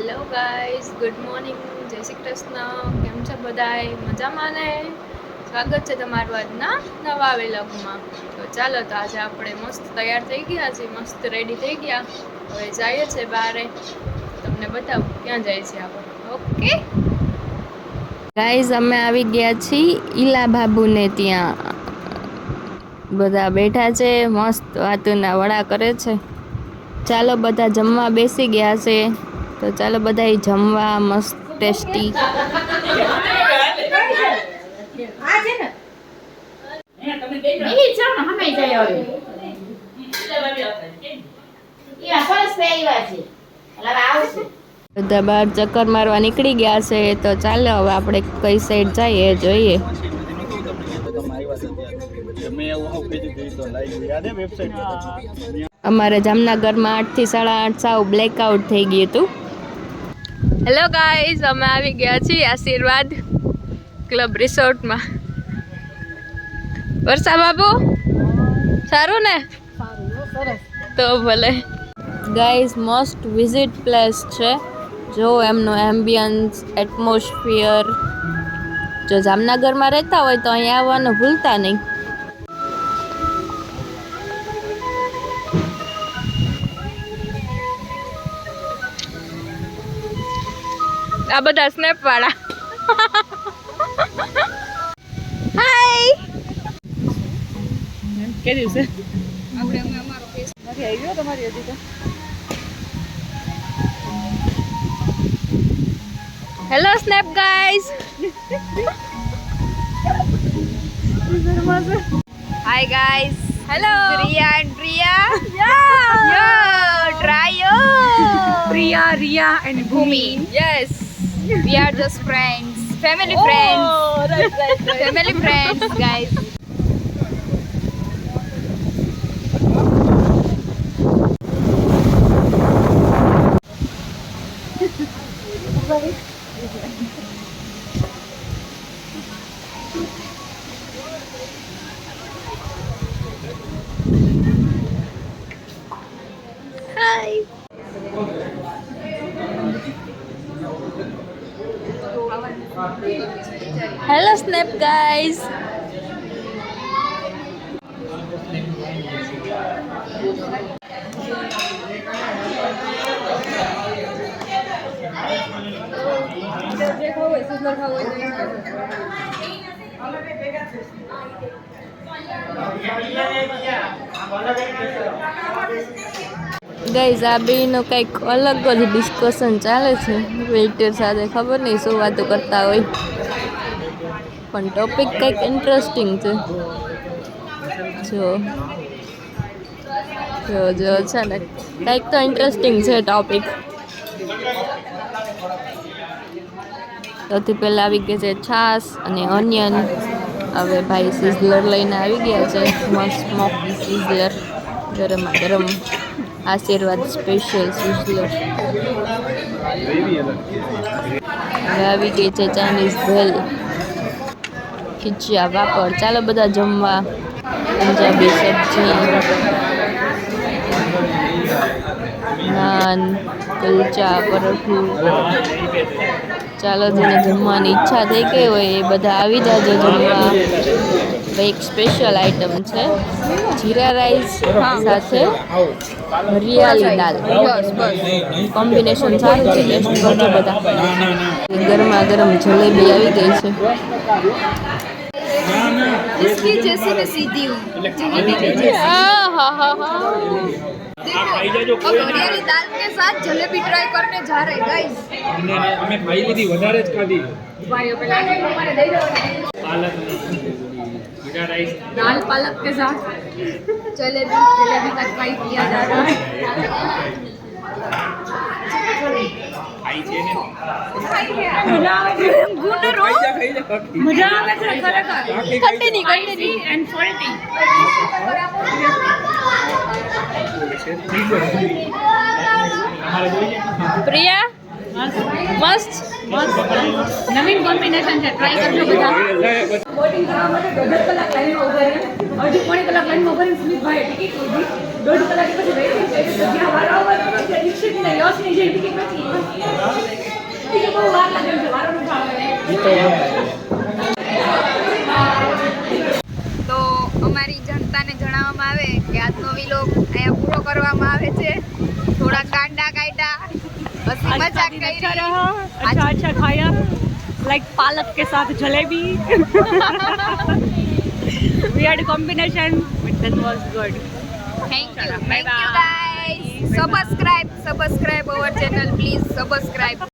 Hello guys, good morning, જય શ્રી કૃષ્ણ. કેમ છો બધાય? મજામાં ને? સ્વાગત છે તમારું આજના નવા વ્લોગમાં. તો ચાલો, તો આજે આપણે મસ્ત તૈયાર થઈ ગયા છીએ, મસ્ત રેડી થઈ ગયા. હવે જઈએ છે બારે, તમને બતાવું ક્યાં જાય છે આપણે. ઓકે ગાઈઝ, અમે આવી ગયા છીએ ઈલા બાબુને ત્યાં. બધા બેઠા છે, મસ્ત વાતુના વડા કરે છે. ચાલો, બધા જમવા બેસી ગયા છે, તો ચાલો બધા જમવા મસ્ત ટેસ્ટી. બધા બહાર ચક્કર મારવા નીકળી ગયા છે, તો ચાલો હવે આપણે કઈ સાઈડ જઈએ જોઈએ. અમારે જામનગરમાં 8 થી 8:30 સાવ બ્લેકઆઉટ થઈ ગયું હતું. હેલો ગાઈઝ, અમે આવી ગયા છીએ આશીર્વાદ ક્લબ રિસોર્ટમાં. વર્ષા બાબુ સારું ને? તો ભલે. ગાઈઝ, મસ્ટ વિઝિટ પ્લેસ છે. જો એમનો એમ્બિયન્સ, એટમોસ્ફિયર. જો જામનગરમાં રહેતા હોય તો અહીંયા આવવાનું ભૂલતા નહીં. આ બધા સ્નેપ વાળા. હાય. કે દિવસે આપણે અમારો ફેસ નથી આવ્યો તમારી હજી તો. Hello snap guys. Hi guys. Hello Riya and Riya. Yo trio. Riya and Bhumi. Yes. We are just friends, family friends. Right. Family friends, guys. Hi. Hello Snap guys. Guys, આ બેનો કંઈક અલગ જ ડિસ્કશન ચાલે છે વેઇટર સાથે. ખબર નહીં શું વાતો કરતા હોય, પણ ટોપિક કંઈક ઇન્ટરેસ્ટિંગ છે. જો છે ને, કંઈક તો ઇન્ટરેસ્ટિંગ છે ટોપિક. સૌથી પહેલાં આવી ગઈ છે છાશ અને ઓનિયન. હવે ભાઈ સિઝલર લઈને આવી ગયા છે, મસ્ત સ્મોકી સિઝલર, ગરમા ગરમ આશીર્વાદ સ્પેશિયલ સિઝલર. હવે આવી ગઈ છે ચાઇનીઝ ભેલ, ખીચિયા, પાપડ. ચાલો બધા જમવા. પંજાબી સબ્જી, નાન, કલચા, પરોઠું. ચાલો, જેને જમવાની ઈચ્છા થઈ ગઈ હોય એ બધા આવી જાજો જમવા. એક સ્પેશિયલ આઈટમ છે, જીરા રાઈસ સાથે હરિયાળી દાલ. કોમ્બિનેશન સારું છે, ટેસ્ટ કરજો બધા. ગરમા ગરમ જલેબી આવી ગઈ છે. इसकी जैसी में सीधी हुई जलेबी की जैसी। हाँ। अब हरियाली दाल के साथ जलेबी ट्राई करने जा रहे गाइस। हमें खाई ली थी, વધારે જ ખાધી. भाई पहले हमारे दे दो पालक जीरा राइस दाल पालक के साथ जलेबी का ट्राई किया जा रहा है। ખાઈ છે ને गुने रो मजा આવે છે ખરેખર. Continue and salty. પ્રિયા મસ્ત નવીન કોમ્બિનેશન છે, ટ્રાય કરજો બધા. બોટિંગ કરવા માટે 1.5 કલાક લાઈનમાં ઉભા રહ્યા, અડધી પોણી કલાક લાઈનમાં ઉભા રહીને સ્મિતભાઈ ટિકિટ લીધી. 1.5 કલાક પછી વેઇટિંગ કરી, જ્યાં વારો આવવાનો ત્યાં દીક્ષિતને યશની જે ટિકિટ નથી તો અમારી જનતાને જણાવવામાં આવે કે આજનો વિલોગ અહીંયા પૂરો કરવામાં આવે છે. થોડા કાંડા કાઢ્યા, હસી મજાક કરી. अच्छा खाया लाइक पालक के साथ jalebi weird combination but that was good. Thank you guys. Subscribe our channel, please subscribe.